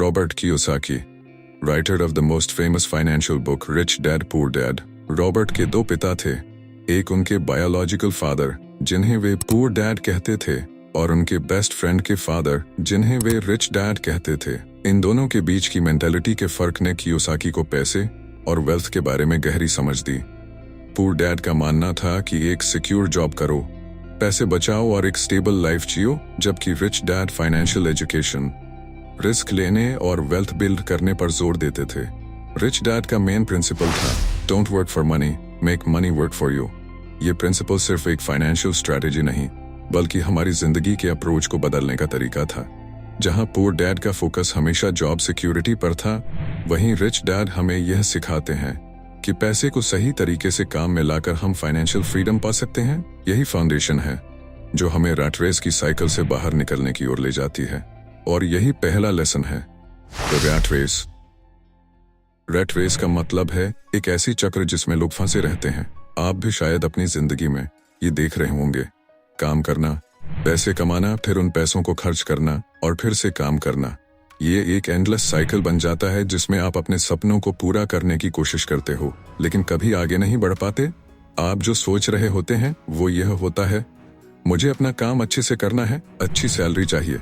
Robert Kiyosaki, writer of the most famous financial book rich dad poor dad. Robert के दो पिता थे, एक उनके बायोलॉजिकल फादर जिन्हें वे पुअर डैड कहते थे और उनके बेस्ट फ्रेंड के फादर जिन्हें वे रिच डैड कहते थे। इन दोनों के बीच की मेंटालिटी के फर्क ने कियोसाकी को पैसे और वेल्थ के बारे में गहरी समझ दी। पुअर डैड का मानना था कि एक सिक्योर जॉब करो, पैसे बचाओ और एक स्टेबल लाइफ जियो, जबकि rich dad financial education, risk लेने और वेल्थ बिल्ड करने पर जोर देते थे। रिच डैड का मेन प्रिंसिपल था don't work for money, make money work for you. ये प्रिंसिपल सिर्फ एक फाइनेंशियल स्ट्रेटेजी नहीं बल्कि हमारी जिंदगी के अप्रोच को बदलने का तरीका था। जहां पुअर डैड का फोकस हमेशा जॉब सिक्योरिटी पर था, वहीं रिच डैड हमें यह सिखाते हैं कि पैसे को सही तरीके से काम में लाकर हम फाइनेंशियल फ्रीडम पा सकते हैं। यही फाउंडेशन है जो हमें रैट रेस की साइकिल से बाहर निकलने की ओर ले जाती है। और यही पहला लेसन है, the rat race. Rat race का मतलब है एक ऐसी चक्र जिसमें लोग फंसे रहते हैं। आप भी शायद अपनी जिंदगी में ये देख रहे होंगे, काम करना, पैसे कमाना, फिर उन पैसों को खर्च करना और फिर से काम करना। ये एक एंडलेस साइकिल बन जाता है जिसमें आप अपने सपनों को पूरा करने की कोशिश करते हो लेकिन कभी आगे नहीं बढ़ पाते। आप जो सोच रहे होते हैं वो यह होता है, मुझे अपना काम अच्छे से करना है, अच्छी सैलरी चाहिए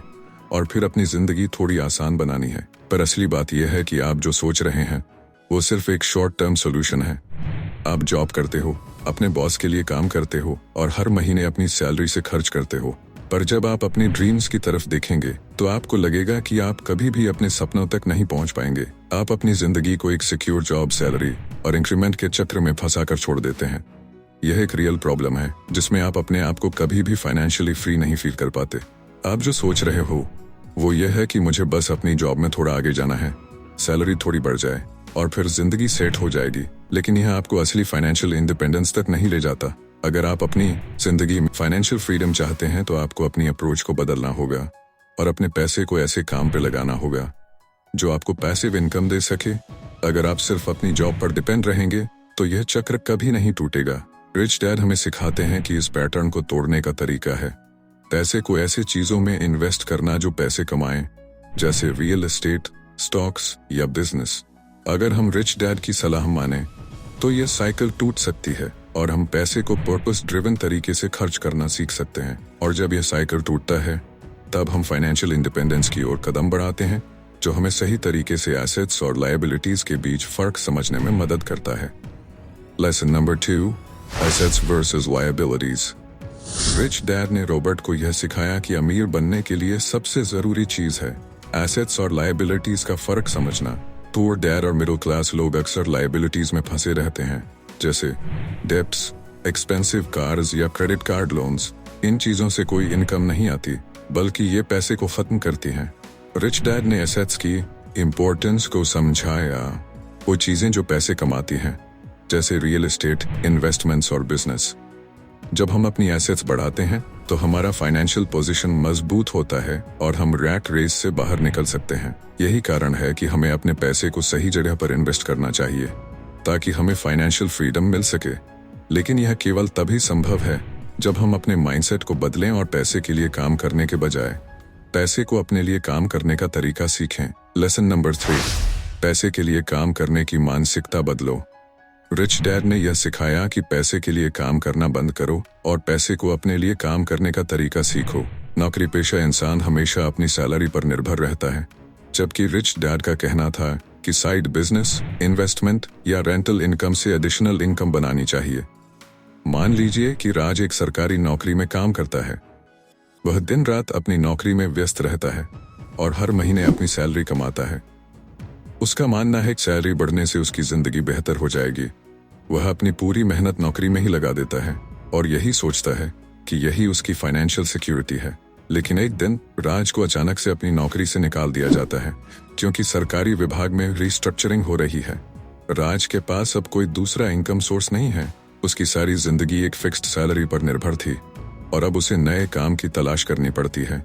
और फिर अपनी जिंदगी थोड़ी आसान बनानी है। पर असली बात यह है कि आप जो सोच रहे हैं वो सिर्फ एक शॉर्ट टर्म सॉल्यूशन है। आप जॉब करते हो, अपने बॉस के लिए काम करते हो और हर महीने अपनी सैलरी से खर्च करते हो, पर जब आप अपनी ड्रीम्स की तरफ देखेंगे तो आपको लगेगा कि आप कभी भी अपने सपनों तक नहीं पहुंच पाएंगे। आप अपनी जिंदगी को एक सिक्योर जॉब, सैलरी और इंक्रीमेंट के चक्र में फंसाकर छोड़ देते हैं। यह एक रियल प्रॉब्लम है जिसमें आप अपने आप को कभी भी फाइनेंशियली फ्री नहीं फील कर पाते। आप जो सोच रहे हो वो यह है कि मुझे बस अपनी जॉब में थोड़ा आगे जाना है, सैलरी थोड़ी बढ़ जाए और फिर जिंदगी सेट हो जाएगी, लेकिन यह आपको असली फाइनेंशियल इंडिपेंडेंस तक नहीं ले जाता। अगर आप अपनी जिंदगी में फाइनेंशियल फ्रीडम चाहते हैं तो आपको अपनी अप्रोच को बदलना होगा और अपने पैसे को ऐसे काम पे लगाना होगा जो आपको पैसिव इनकम दे सके। अगर आप सिर्फ अपनी जॉब पर डिपेंड रहेंगे तो यह चक्र कभी नहीं टूटेगा। रिच डैड हमें सिखाते हैं कि इस पैटर्न को तोड़ने का तरीका है पैसे को ऐसे चीजों में इन्वेस्ट करना जो पैसे कमाएं, जैसे रियल एस्टेट, स्टॉक्स या बिजनेस। अगर हम रिच डैड की सलाह माने तो यह साइकिल टूट सकती है और हम पैसे को पर्पस ड्रिवन तरीके से खर्च करना सीख सकते हैं। और जब यह साइकिल टूटता है तब हम फाइनेंशियल इंडिपेंडेंस की ओर कदम बढ़ाते हैं, जो हमें सही तरीके से एसेट्स और लायबिलिटीज के बीच फर्क समझने में मदद करता है। Lesson number 2, assets versus liabilities. Rich dad ने रॉबर्ट को यह सिखाया कि अमीर बनने के लिए सबसे जरूरी चीज है एसेट्स और लायबिलिटीज का फर्क समझना। पुअर डैड और मिडिल क्लास लोग अक्सर लायबिलिटीज में फंसे रहते हैं, जैसे डेब्ट्स, एक्सपेंसिव कार्स या क्रेडिट कार्ड लोन्स। इन चीजों से कोई इनकम नहीं आती बल्कि ये पैसे को खत्म करती हैं। रिच डैड ने एसेट्स की इम्पोर्टेंस को समझाया, वो चीजें जो पैसे कमाती हैं, जैसे रियल एस्टेट, इन्वेस्टमेंट्स और बिजनेस। जब हम अपनी एसेट्स बढ़ाते हैं तो हमारा फाइनेंशियल पोजीशन मजबूत होता है और हम रैट रेस से बाहर निकल सकते हैं। यही कारण है कि हमें अपने पैसे को सही जगह पर इन्वेस्ट करना चाहिए ताकि हमें फाइनेंशियल फ्रीडम मिल सके। लेकिन यह केवल तभी संभव है जब हम अपने माइंडसेट को बदलें और पैसे के लिए काम करने के बजाय पैसे को अपने लिए काम करने का तरीका सीखें। लेसन नंबर 3, पैसे के लिए काम करने की मानसिकता बदलो। रिच डैड ने यह सिखाया कि पैसे के लिए काम करना बंद करो और पैसे को अपने लिए काम करने का तरीका सीखो। नौकरी पेशा इंसान हमेशा अपनी सैलरी पर निर्भर रहता है, जबकि रिच डैड का कहना था कि साइड बिजनेस, इन्वेस्टमेंट या रेंटल इनकम से एडिशनल इनकम बनानी चाहिए। मान लीजिए कि राज एक सरकारी नौकरी में काम करता है। वह दिन रात अपनी नौकरी में व्यस्त रहता है और हर महीने अपनी सैलरी कमाता है। उसका मानना है कि सैलरी बढ़ने से उसकी जिंदगी बेहतर हो जाएगी। वह अपनी पूरी मेहनत नौकरी में ही लगा देता है और यही सोचता है कि यही उसकी फाइनेंशियल सिक्योरिटी है। लेकिन एक दिन राज को अचानक से अपनी नौकरी से निकाल दिया जाता है क्योंकि सरकारी विभाग में रिस्ट्रक्चरिंग हो रही है। राज के पास अब कोई दूसरा इनकम सोर्स नहीं है। उसकी सारी जिंदगी एक फिक्स्ड सैलरी पर निर्भर थी और अब उसे नए काम की तलाश करनी पड़ती है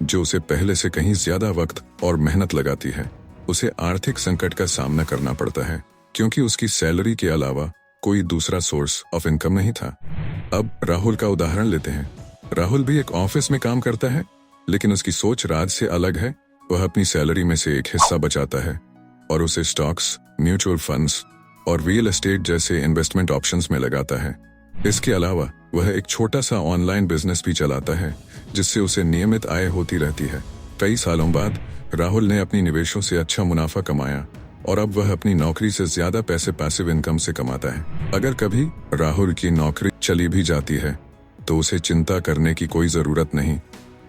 जो उसे पहले से कहीं ज्यादा वक्त और मेहनत लगाती है। उसे आर्थिक संकट का सामना करना पड़ता है क्योंकि उसकी सैलरी के अलावा कोई दूसरा सोर्स ऑफ इनकम नहीं था। अब राहुल का उदाहरण लेते हैं। राहुल भी एक ऑफिस में काम करता है, लेकिन उसकी सोच राज से अलग है। वह अपनी सैलरी में से एक हिस्सा बचाता है और उसे स्टॉक्स, म्यूचुअल फंड्स और रियल एस्टेट जैसे इन्वेस्टमेंट ऑप्शंस में लगाता है। इसके अलावा वह एक छोटा सा ऑनलाइन बिजनेस भी चलाता है जिससे उसे नियमित आय होती रहती है। कई सालों बाद राहुल ने अपनी निवेशों से अच्छा मुनाफा कमाया और अब वह अपनी नौकरी से ज्यादा पैसे पैसिव इनकम से कमाता है। अगर कभी राहुल की नौकरी चली भी जाती है तो उसे चिंता करने की कोई जरूरत नहीं,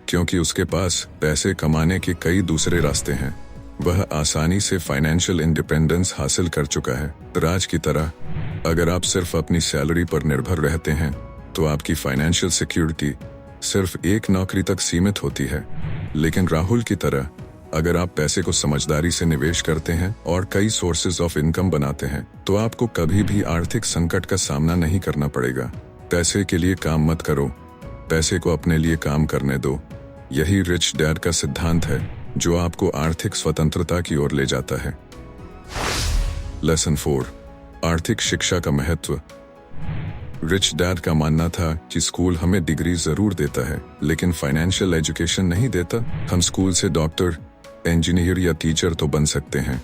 क्योंकि उसके पास पैसे कमाने के कई दूसरे रास्ते हैं। वह आसानी से फाइनेंशियल इंडिपेंडेंस हासिल कर चुका है। राज की तरह अगर आप सिर्फ अपनी सैलरी पर निर्भर रहते हैं तो आपकी फाइनेंशियल सिक्योरिटी सिर्फ एक नौकरी तक सीमित होती है। लेकिन राहुल की तरह अगर आप पैसे को समझदारी से निवेश करते हैं और कई सोर्सेज ऑफ इनकम बनाते हैं तो आपको कभी भी आर्थिक संकट का सामना नहीं करना पड़ेगा। पैसे के लिए काम मत करो, पैसे को अपने लिए काम करने दो। यही रिच डैड का सिद्धांत है जो आपको आर्थिक स्वतंत्रता की ओर ले जाता है। लेसन 4, आर्थिक शिक्षा का महत्व। रिच डैड का मानना था कि स्कूल हमें डिग्री जरूर देता है लेकिन फाइनेंशियल एजुकेशन नहीं देता। हम स्कूल से डॉक्टर, इंजीनियर या टीचर तो बन सकते हैं,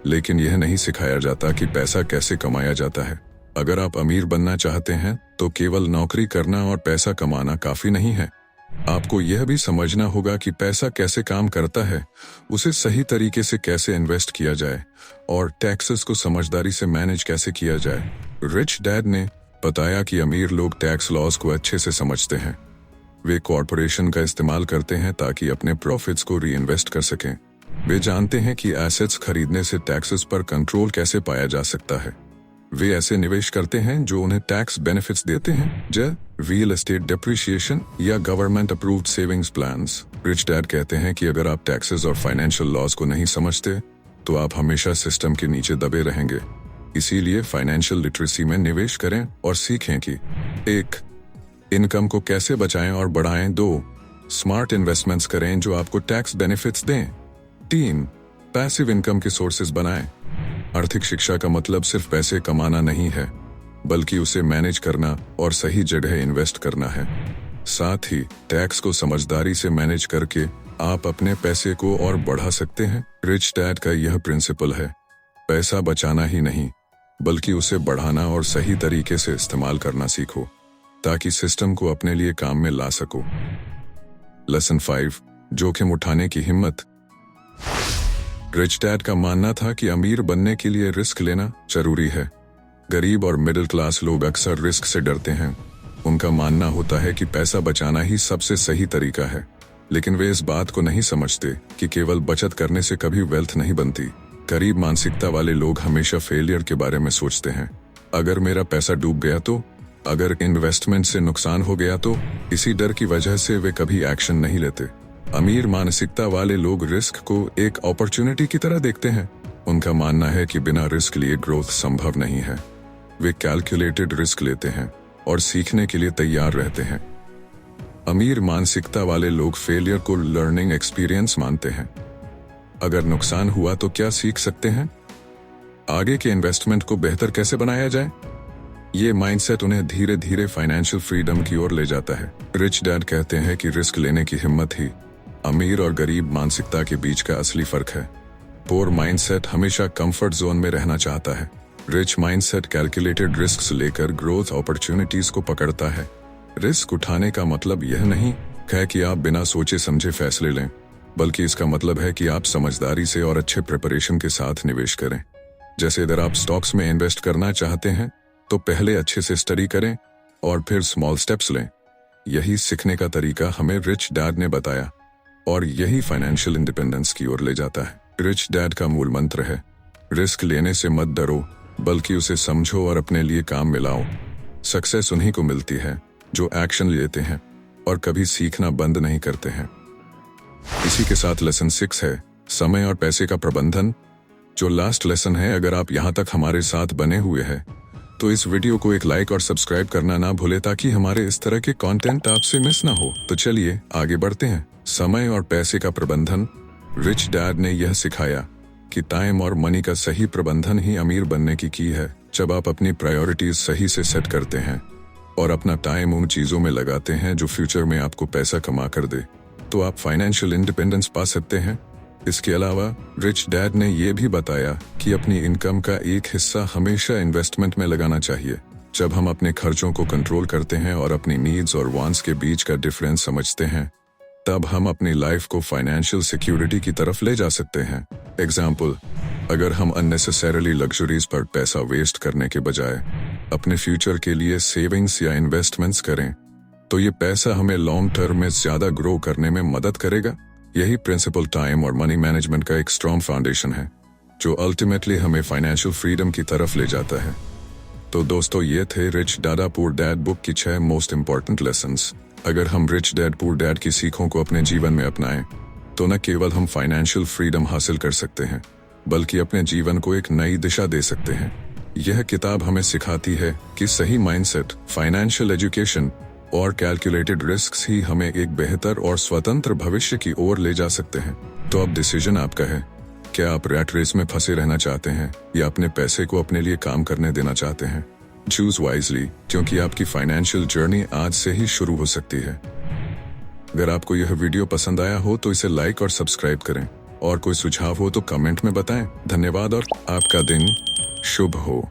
लेकिन यह नहीं सिखाया जाता कि पैसा कैसे कमाया जाता है। अगर आप अमीर बनना चाहते हैं तो केवल नौकरी करना और पैसा कमाना काफी नहीं है। आपको यह भी समझना होगा कि पैसा कैसे काम करता है, उसे सही तरीके से कैसे इन्वेस्ट किया जाए और टैक्सेस को समझदारी से मैनेज कैसे किया जाए। रिच डैड ने बताया कि अमीर लोग टैक्स लॉज को अच्छे से समझते हैं। वे कॉर्पोरेशन का इस्तेमाल करते हैं ताकि अपने प्रॉफिट्स को रीइन्वेस्ट कर सकें। वे जानते हैं कि एसेट्स खरीदने से टैक्सेस पर कंट्रोल कैसे पाया जा सकता है। वे ऐसे निवेश करते हैं जो उन्हें टैक्स बेनिफिट्स देते हैं, जैसे रियल एस्टेट डेप्रिसिएशन या government approved savings plans. Rich dad कहते हैं कि अगर आप टैक्सेस और फाइनेंशियल लॉज को नहीं समझते तो आप हमेशा सिस्टम के नीचे दबे रहेंगे। इसीलिए फाइनेंशियल लिटरेसी में निवेश करें और सीखें कि 1. इनकम को कैसे बचाएं और बढ़ाएं। 2. स्मार्ट इन्वेस्टमेंट्स करें जो आपको टैक्स बेनिफिट्स दें। 3. पैसिव इनकम के सोर्सेज बनाएं। आर्थिक शिक्षा का मतलब सिर्फ पैसे कमाना नहीं है, बल्कि उसे मैनेज करना और सही जगह इन्वेस्ट करना है। साथ ही टैक्स को समझदारी से मैनेज करके आप अपने पैसे को और बढ़ा सकते हैं। रिच डैड का यह प्रिंसिपल है, पैसा बचाना ही नहीं बल्कि उसे बढ़ाना और सही तरीके से इस्तेमाल करना सीखो ताकि सिस्टम को अपने लिए काम में ला सको। लेसन 5, जोखिम उठाने की हिम्मत। रिच डैड का मानना था कि अमीर बनने के लिए रिस्क लेना जरूरी है। गरीब और मिडिल क्लास लोग अक्सर रिस्क से डरते हैं। उनका मानना होता है कि पैसा बचाना ही सबसे सही तरीका है, लेकिन वे इस बात को नहीं समझते कि केवल बचत करने से कभी वेल्थ नहीं बनती। गरीब मानसिकता वाले लोग हमेशा फेलियर के बारे में सोचते हैं। अगर मेरा पैसा डूब गया तो, अगर इन्वेस्टमेंट से नुकसान हो गया तो, इसी डर की वजह से वे कभी एक्शन नहीं लेते। अमीर मानसिकता वाले लोग रिस्क को एक अपॉर्चुनिटी की तरह देखते हैं। उनका मानना है कि बिना रिस्क लिए ग्रोथ संभव नहीं है। वे कैलकुलेटेड रिस्क लेते हैं और सीखने के लिए तैयार रहते हैं। अमीर मानसिकता वाले लोग फेलियर को लर्निंग एक्सपीरियंस मानते हैं। अगर नुकसान हुआ तो क्या सीख सकते हैं? आगे के इन्वेस्टमेंट को बेहतर कैसे बनाया जाए? ये माइंडसेट उन्हें धीरे धीरे फाइनेंशियल फ्रीडम की ओर ले जाता है। रिच डैड कहते हैं कि रिस्क लेने की हिम्मत ही अमीर और गरीब मानसिकता के बीच का असली फर्क है। पोर माइंडसेट हमेशा कंफर्ट जोन में रहना चाहता है। रिच माइंडसेट कैलकुलेटेड रिस्क्स लेकर ग्रोथ अपॉर्चुनिटीज को पकड़ता है। रिस्क उठाने का मतलब यह नहीं है कि आप बिना सोचे समझे फैसले लें, बल्कि इसका मतलब है कि आप समझदारी से और अच्छे प्रिपरेशन के साथ निवेश करें। जैसे अगर आप स्टॉक्स में इन्वेस्ट करना चाहते हैं तो पहले अच्छे से स्टडी करें और फिर स्मॉल स्टेप्स लें। यही सीखने का तरीका हमें रिच डैड ने बताया और यही फाइनेंशियल इंडिपेंडेंस की ओर ले जाता है। रिच डैड का मूल मंत्र है, रिस्क लेने से मत डरो बल्कि उसे समझो और अपने लिए काम में लाओ। सक्सेस उन्हीं को मिलती है जो एक्शन लेते हैं और कभी सीखना बंद नहीं करते हैं। इसी के साथ लेसन 6 है समय और पैसे का प्रबंधन, जो लास्ट लेसन है। अगर आप यहाँ तक हमारे साथ बने हुए हैं तो इस वीडियो को एक लाइक और सब्सक्राइब करना ना भूले ताकि हमारे इस तरह के कंटेंट आपसे मिस ना हो। तो चलिए आगे बढ़ते हैं। समय और पैसे का प्रबंधन। रिच डैड ने यह सिखाया कि टाइम और मनी का सही प्रबंधन ही अमीर बनने की है। जब आप अपनी प्रायोरिटीज सही से सेट करते हैं और अपना टाइम उन चीजों में लगाते हैं जो फ्यूचर में आपको पैसा कमा कर दे, तो आप फाइनेंशियल इंडिपेंडेंस पा सकते हैं। इसके अलावा रिच डैड ने यह भी बताया कि अपनी इनकम का एक हिस्सा हमेशा इन्वेस्टमेंट में लगाना चाहिए। जब हम अपने खर्चों को कंट्रोल करते हैं और अपनी नीड्स और वांट्स के बीच का डिफरेंस समझते हैं, तब हम अपनी लाइफ को फाइनेंशियल सिक्योरिटी की तरफ ले जा सकते हैं। एग्जाम्पल, अगर हम अननेसेसरीली लग्जरीज पर पैसा वेस्ट करने के बजाय अपने फ्यूचर के लिए सेविंग्स या इन्वेस्टमेंट्स करें, तो ये पैसा हमें लॉन्ग टर्म में ज्यादा ग्रो करने में मदद करेगा। यही प्रिंसिपल टाइम और मनी मैनेजमेंट का एक स्ट्रॉन्ग फाउंडेशन है, जो अल्टीमेटली हमें फाइनेंशियल फ्रीडम की तरफ ले जाता है। तो दोस्तों, ये थे rich dad poor dad book की 6 मोस्ट इंपॉर्टेंट लेसन्स। अगर हम रिच डैड पुअर डैड की सीखों को अपने जीवन में अपनाएं, तो न केवल हम फाइनेंशियल फ्रीडम हासिल कर सकते हैं, बल्कि अपने जीवन को एक नई दिशा दे सकते हैं। यह किताब हमें सिखाती है कि सही माइंडसेट, फाइनेंशियल एजुकेशन और कैलकुलेटेड रिस्क्स ही हमें एक बेहतर और स्वतंत्र भविष्य की ओर ले जा सकते हैं। तो अब डिसीजन आपका है। क्या आप रैट रेस में फंसे रहना चाहते हैं या अपने पैसे को अपने लिए काम करने देना चाहते हैं? चूज वाइजली, क्योंकि आपकी फाइनेंशियल जर्नी आज से ही शुरू हो सकती है। अगर आपको यह वीडियो पसंद आया हो तो इसे लाइक और सब्सक्राइब करें, और कोई सुझाव हो तो कमेंट में बताएं। धन्यवाद और आपका दिन शुभ हो।